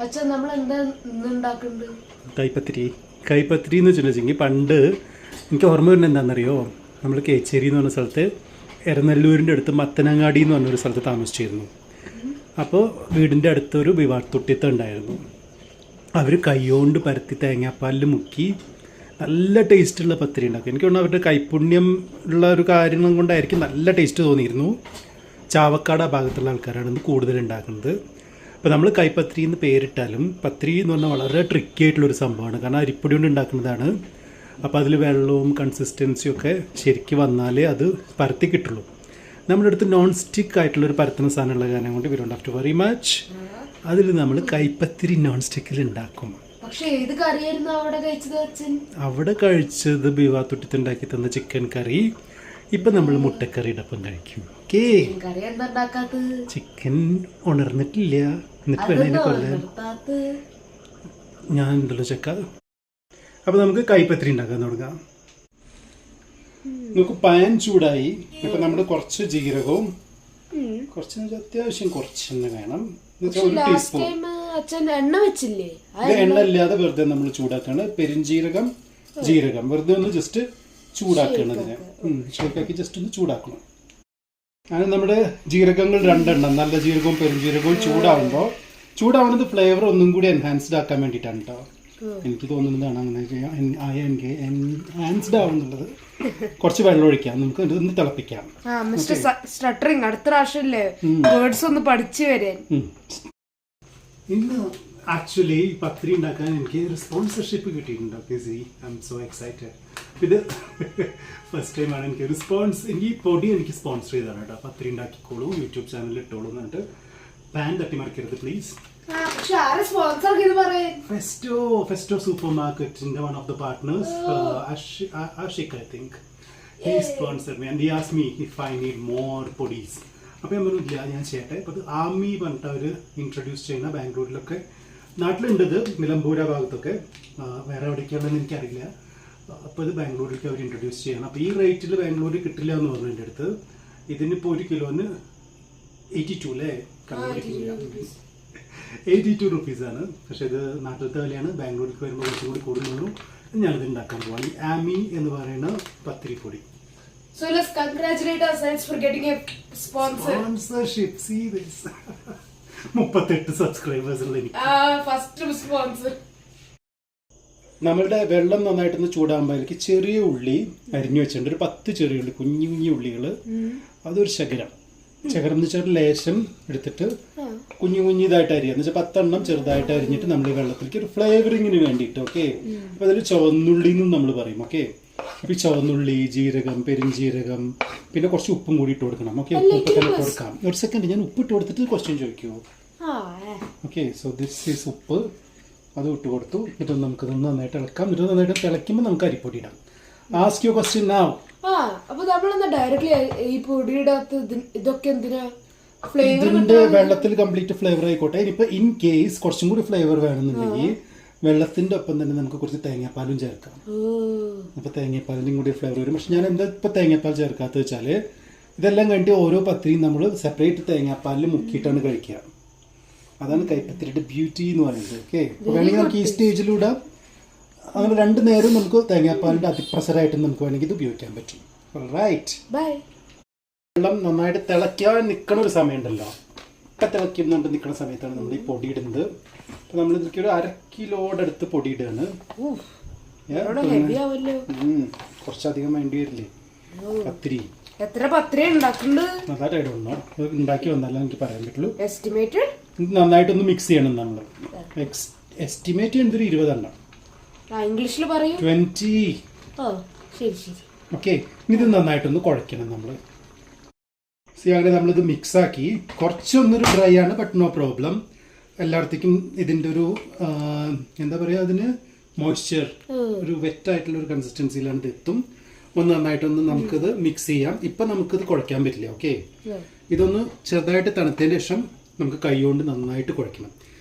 അച്ഛൻ നമ്മൾ എന്താ ഉണ്ടാക്കുന്നുണ്ട്? കൈപ്പത്തിരി എന്ന് വെച്ചിട്ടുണ്ടെങ്കിൽ പണ്ട് എനിക്ക് ഓർമ്മ വരുന്നത് എന്താണെന്നറിയോ, നമ്മൾ കേച്ചേരി എന്ന് പറഞ്ഞ സ്ഥലത്ത് എരനല്ലൂരിൻ്റെ അടുത്ത് മത്തനങ്ങാടി എന്ന് പറഞ്ഞൊരു സ്ഥലത്ത് താമസിച്ചിരുന്നു. അപ്പോൾ വീടിൻ്റെ അടുത്തൊരു വിവാഹത്തൊട്ടിത്ത് ഉണ്ടായിരുന്നു. അവർ കൈകൊണ്ട് പരത്തി തേങ്ങാപ്പാലിൽ മുക്കി നല്ല ടേസ്റ്റുള്ള പത്തിരി ഉണ്ടാക്കും. എനിക്ക് തോന്നുന്നു അവരുടെ കൈപ്പുണ്യം ഉള്ള ഒരു കാര്യം കൊണ്ടായിരിക്കും നല്ല ടേസ്റ്റ് തോന്നിയിരുന്നു. ചാവക്കാട് ആ ഭാഗത്തുള്ള ആൾക്കാരാണ് ഇത് കൂടുതൽ ഉണ്ടാക്കുന്നത്. അപ്പോൾ നമ്മൾ കൈപ്പത്തിരി എന്ന് പേരിട്ടാലും പത്തിരി എന്ന് പറഞ്ഞാൽ വളരെ ട്രിക്കി ആയിട്ടുള്ളൊരു സംഭവമാണ്. കാരണം അരിപ്പൊടി കൊണ്ട് ഉണ്ടാക്കുന്നതാണ്. അപ്പോൾ അതിൽ വെള്ളവും കൺസിസ്റ്റൻസിയും ഒക്കെ ശരിക്കും വന്നാലേ അത് പരത്തി കിട്ടുള്ളൂ. നമ്മുടെ അടുത്ത് നോൺ സ്റ്റിക്ക് ആയിട്ടുള്ളൊരു പരത്തുന്ന സാധനമുള്ള കാരണം കൊണ്ട് we don't have to very much. അതിൽ നമ്മൾ കൈപ്പത്തിരി നോൺ സ്റ്റിക്കിൽ ഉണ്ടാക്കും. അവിടെ കഴിച്ചത് ബിവാത്തൊട്ടിത്ത് ഉണ്ടാക്കി തന്ന ചിക്കൻ കറി. ഇപ്പം നമ്മൾ മുട്ടക്കറിയുടെ ഒപ്പം കഴിക്കും. ചിക്കൻ ഉണർന്നിട്ടില്ല, എന്നിട്ട് വേണേനെ കൊല്ലാൻ ഞാൻ ഉണ്ടല്ലോ ചെക്ക. അപ്പോൾ നമുക്ക് കൈപ്പത്തിരി ഉണ്ടാക്കാൻ തുടങ്ങാം. നമുക്ക് പാൻ ചൂടായി. ഇപ്പം നമ്മൾ കുറച്ച് ജീരകവും കുറച്ച് അത്യാവശ്യം കുറച്ചെണ്ണ വേണം. ഒരു ടീസ്പൂൺ എണ്ണ ഇല്ലാതെ വെറുതെ നമ്മൾ ചൂടാക്കാണ്. പെരുംജീരകം, ജീരകം വെറുതെ ഒന്ന് ജസ്റ്റ് ചൂടാക്കണം. ഇതിനെ ഷേക്കാക്കി ജസ്റ്റ് ഒന്ന് ചൂടാക്കണം. അങ്ങനെ നമ്മുടെ ജീരകങ്ങൾ രണ്ടെണ്ണം, നല്ല ജീരകവും പെരുംജീരകവും ചൂടാവുന്നത് ഫ്ലേവർ ഒന്നും കൂടി എൻഹാൻസ്ഡ് ആക്കാൻ വേണ്ടിയിട്ടാണ് കേട്ടോ. എനിക്ക് തോന്നുന്നതാണ് അങ്ങനെ എൻഹാൻസ്ഡ് ആവുന്നുള്ളത്. കുറച്ച് വെള്ളം ഒഴിക്കാം, നമുക്ക് ഇതൊന്ന് തിളപ്പിക്കാം. അടുത്ത പ്രാവശ്യമല്ലേ വേർഡ്സ് ഒന്ന് പഠിച്ചു വരാൻ. ഇന്ന് ആക്ച്വലി പത്തിരി ഉണ്ടാക്കാൻ എനിക്ക് ഒരു സ്പോൺസർഷിപ്പ് കിട്ടിയിട്ടുണ്ട്. I M so excited. ഇത് ഫസ്റ്റ് ടൈമാണ് എനിക്കൊരു ഈ പൊടി എനിക്ക് സ്പോൺസർ ചെയ്താണ് കേട്ടോ. പത്തിരി ഉണ്ടാക്കിക്കോളൂ, യൂട്യൂബ് ചാനലിൽ ഇട്ടോളൂ എന്നിട്ട് പാൻ തട്ടി മറിക്കരുത് പ്ലീസ്. ഫെസ്റ്റോ സൂപ്പർ മാർക്കറ്റിന്റെ one of the partners, Ashiq I think, he sponsored me and he asked me if I need more പൊടീസ്. അപ്പോൾ ഞാൻ പറഞ്ഞില്ല, ഞാൻ ചെയ്യട്ടെ. അപ്പോൾ അത് ആമി പറഞ്ഞിട്ട് അവർ ഇൻട്രൊഡ്യൂസ് ചെയ്യുന്ന ബാംഗ്ലൂരിലൊക്കെ, നാട്ടിലുണ്ട് ഇത്, നിലമ്പൂര ഭാഗത്തൊക്കെ, വേറെ എവിടേക്കുള്ളതെന്ന് എനിക്കറിയില്ല. അപ്പോൾ ഇത് ബാംഗ്ലൂരിലേക്ക് അവർ ഇൻട്രൊഡ്യൂസ് ചെയ്യണം. അപ്പോൾ ഈ റേറ്റിൽ ബാംഗ്ലൂരിൽ കിട്ടില്ല എന്ന് പറഞ്ഞു എൻ്റെ അടുത്ത്. ഇതിനിപ്പോൾ 1 കിലോന് 82 അല്ലേ, 82 റുപ്പീസാണ്. പക്ഷേ ഇത് നാട്ടിലത്തെ വിലയാണ്. ബാംഗ്ലൂരിലേക്ക് വരുമ്പോൾ കുറച്ചും കൂടി കൂടുതലുള്ളൂ. ഞാനിത് ഉണ്ടാക്കാൻ പോവാണ്. ഈ ആമി എന്ന് പറയുന്ന പത്തിരിപ്പൊടി. So let's congratulate ourselves for getting a sponsorship. See this. 38 subscribers ഉള്ള എനിക്ക് ഫസ്റ്റ് സ്പോൺസർ. നമ്മളുടെ വെള്ളം നന്നായിട്ടൊന്ന് ചൂടാകുമ്പോൾ അതിലേക്ക് ചെറിയ ഉള്ളി അരിഞ്ഞു വെച്ചിട്ടുണ്ട്. ഒരു 10 ചെറിയ ഉള്ളി, കുഞ്ഞു കുഞ്ഞു ഉള്ളികൾ. അതൊരു ശകലം എന്ന് വെച്ചാൽ ലേശം എടുത്തിട്ട് കുഞ്ഞു കുഞ്ഞിതായിട്ട് അരിയുക എന്ന് വെച്ചാൽ 10 എണ്ണം ചെറുതായിട്ട് അരിഞ്ഞിട്ട് നമ്മൾ ഈ വെള്ളത്തിലേക്ക് ഒരു ഫ്ലേവറിങ്ങിന് വേണ്ടിയിട്ട്. ഓക്കെ, അപ്പോൾ അതിൽ ചുവന്നുള്ളി എന്നും നമ്മൾ പറയും. ഓക്കെ, അപ്പോൾ ഈ ചുവന്നുള്ളി, ജീരകം, പെരുംജീരകം, പിന്നെ കുറച്ച് ഉപ്പും കൂടി ഇട്ട് കൊടുക്കണം. ഓക്കെ, ഉപ്പ് തന്നെ കൊടുക്കാം. ഒരു സെക്കൻഡ്, ഞാൻ ഉപ്പ് ഇട്ട് കൊടുത്തിട്ട് ക്വസ്റ്റ്യൻ ചോദിക്കുമോ? Okay, so this is uppu. അത് ഇട്ട് കൊടുത്തു. എന്നിട്ട് നമുക്കത് നന്നായിട്ട് ഇളക്കാം. എന്നിട്ട് നന്നായിട്ട് തിളയ്ക്കുമ്പോൾ നമുക്ക് അരിപ്പൊടി ഇടാം. Ask you question now. അപ്പോൾ നമ്മളെന്താ ഡയറക്റ്റ്ലി ഈ പൊടിയുടെ ഇതൊക്കെ എന്തിനാ? ഇതിന്റെ വെള്ളത്തിൽ കംപ്ലീറ്റ് ഫ്ലേവർ ആയിക്കോട്ടെ. ഇനിയിപ്പോൾ ഇൻ കേസ് കുറച്ചും കൂടി ഫ്ലേവർ വേണമെന്നുണ്ടെങ്കിൽ വെള്ളത്തിന്റെ ഒപ്പം തന്നെ നമുക്ക് കുറച്ച് തേങ്ങാപ്പാലും ചേർക്കാം. അപ്പോൾ തേങ്ങാപ്പാലിനും കൂടി ഫ്ലേവർ വരും. പക്ഷെ ഞാൻ എന്താ ഇപ്പോൾ തേങ്ങാപ്പാൽ ചേർക്കാത്ത വെച്ചാൽ ഇതെല്ലാം കഴിഞ്ഞിട്ട് ഓരോ പത്തിരിയും നമ്മൾ സെപ്പറേറ്റ് തേങ്ങാപ്പാലിൽ മുക്കിയിട്ടാണ് കഴിക്കുക. അതാണ് കൈപ്പത്തിരിയുടെ ബ്യൂട്ടി എന്ന് പറയുന്നത്. ഓക്കെ, വേണമെങ്കിൽ നമുക്ക് ഈ സ്റ്റേജിലൂടെ അങ്ങനെ 2 നേരം നമുക്ക് തേങ്ങാപ്പാലിന്റെ അതിപ്രസരമായിട്ട് നമുക്ക് വേണമെങ്കിൽ ഇത് ഉപയോഗിക്കാൻ പറ്റും. റൈറ്റ്, വെള്ളം നന്നായിട്ട് തിളയ്ക്കാൻ നിൽക്കണ ഒരു സമയം ഉണ്ടല്ലോ. ഒക്കെ തിളയ്ക്കുന്നുണ്ട് നിൽക്കുന്ന സമയത്താണ് നമ്മൾ ഈ പൊടി ഇടുന്നത്. അപ്പോൾ നമ്മൾ ഇതിലേക്ക് ഒരു 1/2 കിലോയുടെ അടുത്ത് പൊടി ഇടുകയാണ്. കുറച്ചധികം വേണ്ടി വരില്ലേ പത്തിരി? എത്ര പത്തിരി നന്നായിട്ടോ ഉണ്ടാക്കി വന്നാലും എനിക്ക് പറയാൻ പറ്റുള്ളൂ. നന്നായിട്ടൊന്ന് മിക്സ് ചെയ്യണം നമ്മൾ. എസ്റ്റിമേറ്റ് ചെയ്യുന്നത് 20 എണ്ണം. ഇംഗ്ലീഷിൽ പറയൂ. 20. ഓക്കെ, ഇത് നന്നായിട്ടൊന്ന് കുഴയ്ക്കണം നമ്മൾ. അങ്ങനെ നമ്മളിത് മിക്സാക്കി കുറച്ചൊന്നൊരു ഡ്രൈ ആണ്, ബട്ട് നോ പ്രോബ്ലം. എല്ലായിടത്തേക്കും ഇതിൻ്റെ ഒരു എന്താ പറയുക, അതിന് മോയ്സ്ചർ, ഒരു വെറ്റായിട്ടുള്ള ഒരു കൺസിസ്റ്റൻസിയിലാണ് ഇത് എത്തും. ഒന്ന് നന്നായിട്ടൊന്ന് നമുക്കിത് മിക്സ് ചെയ്യാം. ഇപ്പം നമുക്കിത് കുഴയ്ക്കാൻ പറ്റില്ല. ഓക്കെ, ഇതൊന്ന് ചെറുതായിട്ട് തണുത്തതിന് ശേഷം നമുക്ക് കൈ കൊണ്ട് നന്നായിട്ട് കുഴയ്ക്കണം.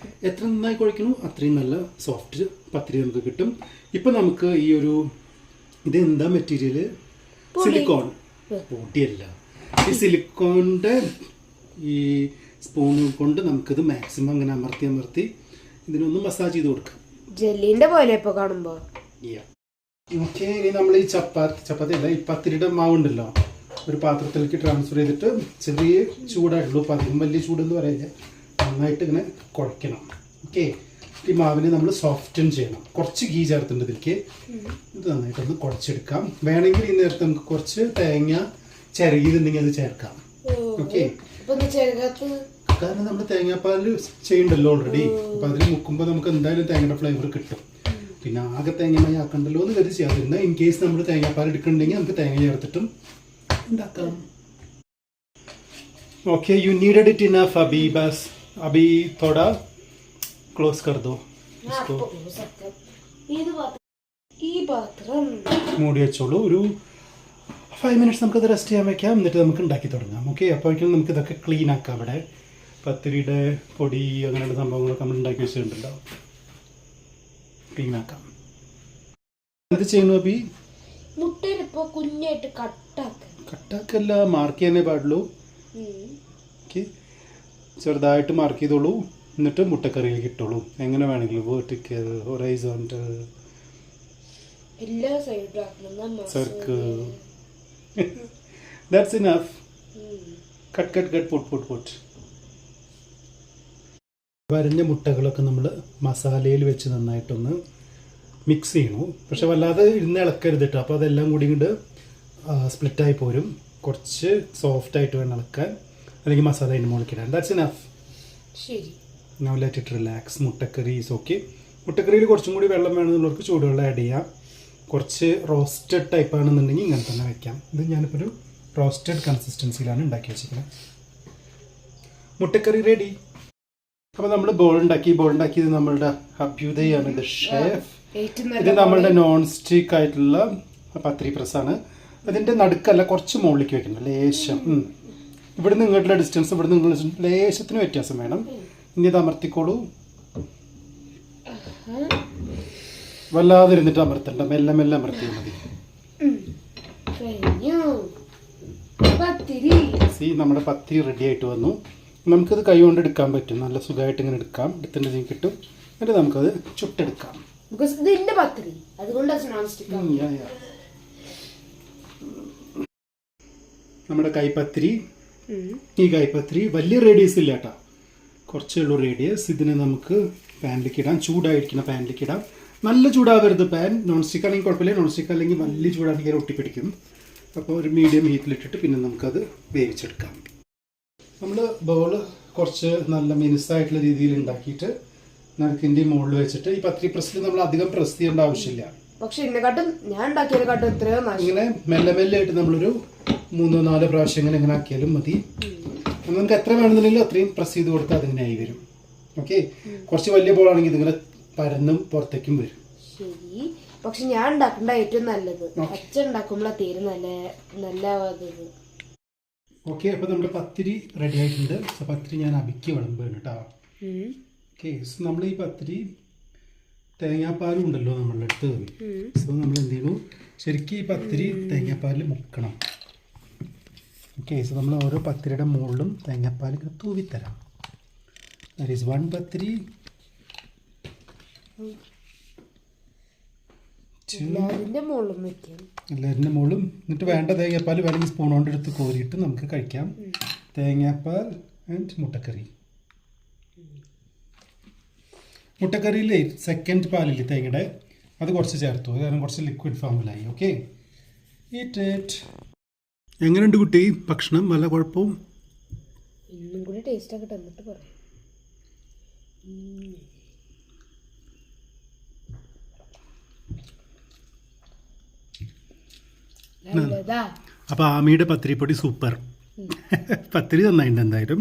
എത്ര നന്നായി കുഴയ്ക്കണോ അത്രയും നല്ല സോഫ്റ്റ് പത്തിരി നമുക്ക് കിട്ടും. ഇപ്പം നമുക്ക് ഈ ഒരു ഇതെന്താ മെറ്റീരിയൽ? സിലിക്കോൺ. പൊടിയല്ല, ഈ സിലിക്കോണിൻ്റെ ഈ സ്പൂൺ കൊണ്ട് നമുക്കിത് മാക്സിമം അങ്ങനെ അമർത്തി ഇതിനൊന്ന് മസാജ് ചെയ്ത് കൊടുക്കാം. ജെല്ലിന്റെ പോലെ ഇപ്പൊ കാണുമ്പോ. ഓക്കെ, ഇനി നമ്മൾ ഈ ചപ്പാത്തി അല്ല, ഈ പത്തിരിയുടെ മാവുണ്ടല്ലോ ഒരു പാത്രത്തിലേക്ക് ട്രാൻസ്ഫർ ചെയ്തിട്ട് ചെറിയ ചൂടായിട്ടുള്ളൂ, അപ്പോൾ അധികം വലിയ ചൂടെന്ന് പറയില്ല, നന്നായിട്ട് ഇങ്ങനെ കുഴയ്ക്കണം. ഓക്കെ, ഈ മാവിനെ നമ്മൾ സോഫ്റ്റൻ ചെയ്യണം. കുറച്ച് ഗീ ചേർത്തിട്ടുണ്ട് ഇതിലേക്ക്. ഇത് നന്നായിട്ടൊന്ന് കുഴച്ചെടുക്കാം. വേണമെങ്കിൽ ഈ നേരത്തെ നമുക്ക് കുറച്ച് തേങ്ങ ചിരകിയിട്ടുണ്ടെങ്കിൽ അത് ചേർക്കാം. ഓക്കെ, കാരണം നമ്മൾ തേങ്ങാപ്പാൽ ചെയ്യണ്ടല്ലോ ഓൾറെഡി, അപ്പം അതിൽ മുക്കുമ്പോൾ നമുക്ക് എന്തായാലും തേങ്ങയുടെ ഫ്ലേവർ കിട്ടും. പിന്നെ ആകെ തേങ്ങമായി ആക്കണ്ടല്ലോ എന്ന് കരുതി ചെയ്യാതിരുന്ന ഇൻ കേസ് നമ്മൾ തേങ്ങാപ്പാൽ എടുക്കണമെങ്കിൽ നമുക്ക് തേങ്ങ ചേർത്തിട്ടും ഉണ്ടാക്കാം. Okay, you needed it enough अभी, बस अभी थोड़ा क्लोज कर दो इसको. മൂടി വെച്ചോളൂ. ഒരു 5 minutes നമുക്കത് റെസ്റ്റ് ചെയ്യാൻ വെക്കാം, എന്നിട്ട് നമുക്ക് ഉണ്ടാക്കി തുടങ്ങാം. ഓക്കെ, അപ്പോഴേക്കും നമുക്ക് ഇതൊക്കെ ക്ലീൻ ആക്കാം. അവിടെ പത്തിരിയുടെ പൊടി അങ്ങനെയുള്ള സംഭവങ്ങളൊക്കെ നമ്മൾ ഉണ്ടാക്കി വെച്ചിട്ടുണ്ടല്ലോ, ക്ലീൻ ആക്കാം. എന്ത് ചെയ്യുന്നു അബി? മുട്ടയിലിപ്പോ കുഞ്ഞായിട്ട് കട്ടാക്കല്ല, മാർക്ക് ചെയ്യാനേ പാടുള്ളൂ. ഓക്കെ, ചെറുതായിട്ട് മാർക്ക് ചെയ്തോളൂ, എന്നിട്ട് മുട്ടക്കറിയിലേക്ക് ഇട്ടോളൂ. എങ്ങനെ വേണമെങ്കിലും, വെർട്ടിക്കൽ, ഹൊറൈസോണ്ടൽ, എല്ലാ സൈഡിലും circle. That's enough. Cut, put. വരഞ്ഞ മുട്ടകളൊക്കെ നമ്മൾ മസാലയിൽ വെച്ച് നന്നായിട്ടൊന്ന് മിക്സ് ചെയ്യണു. പക്ഷെ വല്ലാതെ ഇരുന്ന് ഇളക്കരുത് കേട്ടോ, അപ്പോൾ അതെല്ലാം കൂടി ഇങ്ങോട്ട് സ്പ്ലിറ്റായി പോരും. കുറച്ച് സോഫ്റ്റായിട്ട് വേണം ഇളക്കാൻ, അല്ലെങ്കിൽ മസാല അതിന് മുകളിലിടാൻ. That's enough. ശരി, നൗ ലെറ്റ് ഇറ്റ് റിലാക്സ്. മുട്ടക്കറി ഈസ് ഓക്കെ. മുട്ടക്കറിയിൽ കുറച്ചും കൂടി വെള്ളം വേണമെന്നുള്ളവർക്ക് ചൂടുവെള്ളം ആഡ് ചെയ്യാം. കുറച്ച് റോസ്റ്റഡ് ടൈപ്പ് ആണെന്നുണ്ടെങ്കിൽ ഇങ്ങനെ തന്നെ വയ്ക്കാം. ഇത് ഞാനിപ്പോൾ ഒരു റോസ്റ്റഡ് കൺസിസ്റ്റൻസിയിലാണ് ഉണ്ടാക്കി വെച്ചിരിക്കുന്നത്. മുട്ടക്കറി റെഡി. അപ്പോൾ നമ്മൾ ബോൾ ഉണ്ടാക്കിയത് നമ്മളുടെ അഭ്യുദയാണ്, ഇത് ഷെഫ്. ഇത് നമ്മളുടെ നോൺ സ്റ്റിക്ക് ആയിട്ടുള്ള പത്തിരി പ്രസ്സാണ്. അതിൻ്റെ നടുക്കല്ല, കുറച്ച് മുകളിലേക്ക് വെക്കണം, ലേശം. ഇവിടുന്ന് ഇങ്ങോട്ടുള്ള ഡിസ്റ്റൻസ്, ഇവിടുന്ന് ഇങ്ങോട്ടുള്ള ലേശത്തിന് വ്യത്യാസം വേണം. ഇനി ഇത് അമർത്തിക്കോളൂ. വല്ലാതെ ഇരുന്നിട്ട് അമർത്തണ്ട, മെല്ലെ അമർത്തിയാൽ മതി. നമ്മുടെ പത്തിരി റെഡി ആയിട്ട് വന്നു. നമുക്കത് കൈ കൊണ്ട് എടുക്കാൻ പറ്റും, നല്ല സുഖമായിട്ട് ഇങ്ങനെ എടുക്കാം. എടുത്തിട്ട് കിട്ടും, എന്നിട്ട് നമുക്കത് ചുട്ടെടുക്കാം. നമ്മുടെ കൈപ്പത്തിരി, ഈ കൈപ്പത്തിരി വലിയ റേഡിയസ് ഇല്ല കേട്ടോ, കുറച്ചേ ഉള്ളൂ റേഡിയസ്. ഇതിനെ നമുക്ക് പാനിലേക്ക് ഇടാം, ചൂടായിരിക്കുന്ന പാനിലേക്ക് ഇടാം. നല്ല ചൂടാവരുത് പാൻ. നോൺ സ്റ്റിക്ക് ആണെങ്കിൽ കുഴപ്പമില്ല, നോൺ സ്റ്റിക്ക് അല്ലെങ്കിൽ വലിയ ചൂടാണെങ്കിൽ ഒട്ടിപ്പിടിക്കും. അപ്പോൾ ഒരു മീഡിയം ഹീറ്റിലിട്ടിട്ട് പിന്നെ നമുക്കത് വേവിച്ചെടുക്കാം. നമ്മൾ ബോൾ കുറച്ച് നല്ല മിനുസായിട്ടുള്ള രീതിയിൽ ഉണ്ടാക്കിയിട്ട് നടുക്കിൻ്റെ മുകളിൽ വെച്ചിട്ട്, ഈ പത്തിരി പ്രസ്സിൽ നമ്മൾ അധികം പ്രസ് ചെയ്യേണ്ട ആവശ്യമില്ല. പക്ഷെ ഞാൻ ഉണ്ടാക്കിയതിനെക്കാട്ടും എത്രയോ ഇങ്ങനെ മെല്ലെ ആയിട്ട് നമ്മളൊരു 3-4 പ്രാവശ്യം ഇങ്ങനെ ആക്കിയാലും മതി. നമുക്ക് എത്ര വേണമെന്നുണ്ടെങ്കിലും അത്രയും പ്രസ് ചെയ്ത് കൊടുത്താൽ അതിങ്ങനെ ആയി വരും. ഓക്കെ, കുറച്ച് വലിയ ബോളാണെങ്കിൽ ഇതിങ്ങനെ പരന്നും പുറത്തേക്കും വരും. ശരി, പക്ഷെ ഞാൻ ഉണ്ടാക്കേണ്ട ഏറ്റവും നല്ലത് അച്ഛൻ ഉണ്ടാക്കുമ്പോഴാ തീരെ നല്ല. ഓക്കെ, അപ്പോൾ നമ്മുടെ പത്തിരി റെഡി ആയിട്ടുണ്ട്. പത്തിരി ഞാൻ അബിക്ക് വിളമ്പാണ് കേട്ടോ. ഓക്കെ, നമ്മൾ ഈ പത്തിരി തേങ്ങാപ്പാലും ഉണ്ടല്ലോ നമ്മളുടെ അടുത്ത്. സോ നമ്മൾ എന്ത് ചെയ്യണു, ശരിക്കും ഈ പത്തിരി തേങ്ങാപ്പാലിൽ മുക്കണം. ഓക്കെ, സോ നമ്മൾ ഓരോ പത്തിരിയുടെ മുകളിലും തേങ്ങാപ്പാൽ തൂവിത്തരാം. ദാറ്റ് ഈസ് 1 പത്തിരി, 2. എല്ലാതിൻ്റെ മുകളിലും. എന്നിട്ട് വേണ്ട തേങ്ങാപ്പാൽ വേണമെങ്കിൽ സ്പൂൺ കൊണ്ട് എടുത്ത് കോരിയിട്ട് നമുക്ക് കഴിക്കാം. തേങ്ങാപ്പാൽ ആൻഡ് മുട്ടക്കറി. മുട്ടക്കറിയിലെ സെക്കൻഡ് പാലില്ലേ തേങ്ങയുടെ, അത് കുറച്ച് ചേർത്തു, കാരണം കുറച്ച് ലിക്വിഡ് ഫോമിലായി. Okay, eat it. എങ്ങനെയുണ്ട് കുട്ടി ഭക്ഷണം? വല്ല കുഴപ്പവും? ഇന്നും കൂടി ടേസ്റ്റ് ആക്കട്ടെ, എന്നിട്ട് പറയാം. അപ്പോൾ ആമിയുടെ പത്തിരിപ്പൊടി സൂപ്പർ. പത്തിരി നന്നായിട്ടുണ്ട് എന്തായാലും.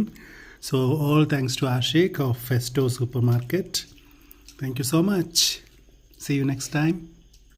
So all thanks to Ashiq of Festo supermarket. Thank you so much. See you next time.